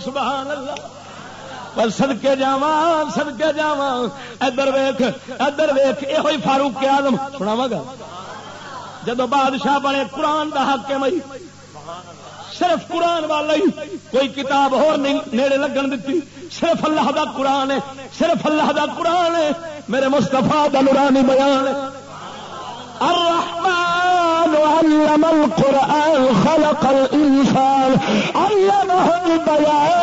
سبحان اللہ. پر صدقے جاواں صدقے جاواں. ادھر ویکھ یہ فاروق اعظم سناواں گا جدو بادشاہ بنے قرآن دا حاکم ہے صرف قرآن والا ہی کوئی کتاب اور نہیں نیڑے لگن دیتی. صرف اللہ دا قرآن ہے صرف اللہ دا قرآن ہے. میرے مصطفیٰ دا نورانی بیان ہے. الرحمن علم القرآن خلق الانسان علمہ البیان.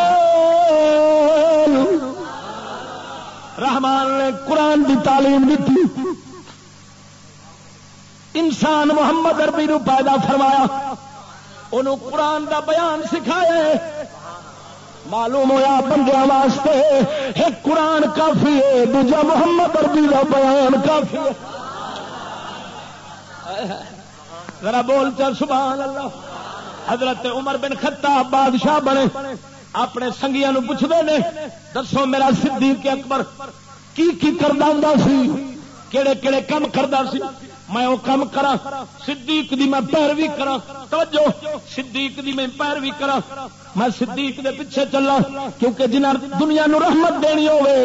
رحمان نے قرآن دی تعلیم دیتی. انسان محمد عربی نو پیدا فرمایا انہوں قرآن دا بیان سکھایا. معلوم ہوا بندیاں واسطے ایک قرآن کافی ہے دوجا محمد عربی دا بیان کافی ہے. ذرا بول چل سبحان اللہ. حضرت عمر بن خطاب بادشاہ بنے اپنے سنگیاں نو پوچھدے نے دسو میرا صدیق اکبر کی کردا ہوندا سی کیڑے کیڑے کم کردا سی میں وہ کم کرا صدیق دی میں پیروی کرا. توجہ صدیق دی میں پیروی کرا میں صدیق دے پیچھے چلا کیونکہ جنہاں دنیا نو رحمت دینی ہوے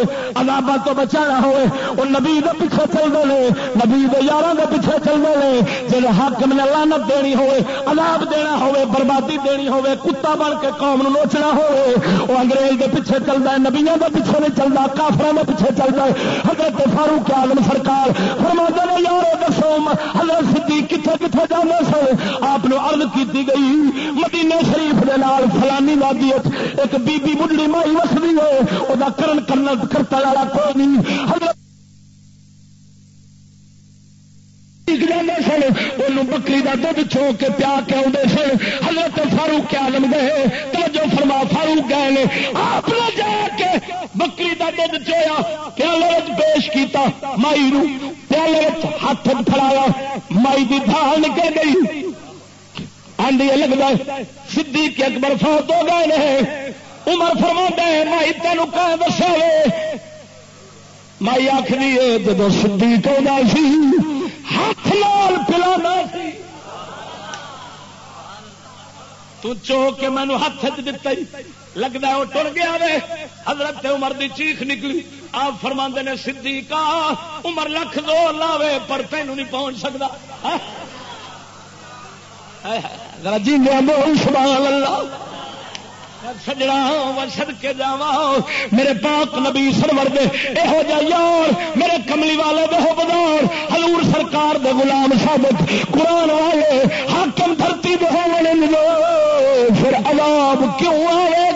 عذاباں تو بچانا ہوے وہ نبی دے پیچھے چلدے نے نبی دے یاراں دے پیچھے چلدے نے. جے حاکم نے لعنت دینی ہوے عذاب دینا ہوے بربادی دینی ہوے کتا بن کے قوم نو نوچنا ہوے وہ انگریز دے پیچھے چلدا ہے نبیاں دے پیچھے نہیں چلدا کافراں دے پیچھے چلدا ہے. حضرت فاروق اعظم سرکار فرماتے ہیں یارو دسو حضرت صدیق کتنے کتنے جانے سن. آپ نے عرض کی گئی مدینے شریف دے نال فلانی وادی ایک بی بی بڈھی مائی وسدی ہے وہ کرتا والا کوئی نہیں. حضرت سن بکری کا دھد چھو کے پیا کے آدھے سن. حضرت فاروق اعظم گئے توجہ فرما فاروق گئے آپ نے جا کے بکری کا دھد چویا پیالے پیش کیتا مائی نو پیالے ہاتھ پھڑایا مائی کی دھال نکل گئی. آندھی لگتا صدیق اکبر فوت ہو گئے ہیں. عمر فرماتا ہے مائی تینوں کہاں دسا مائی آخری ہے جب صدیق ہونا سی ہاتھ لال پلانا سی تو چو کے مینو ہاتھ دتا ہی لگتا ہے وہ ٹر گیا وے. حضرت عمر دی چیخ نکلی. آپ فرماندے نے صدیق عمر لکھ زور لاوے پر تینوں نہیں پہنچ سکتا. ذرا جی بول سبحان اللہ. سجنا صدقے جاواں میرے پاک نبی سرور دے یہو جا یار میرے کملی والے دے حوبدار حضور سرکار دے غلام ثابت قرآن والے حاکم دھرتی دے ہونے پھر عذاب کیوں آئے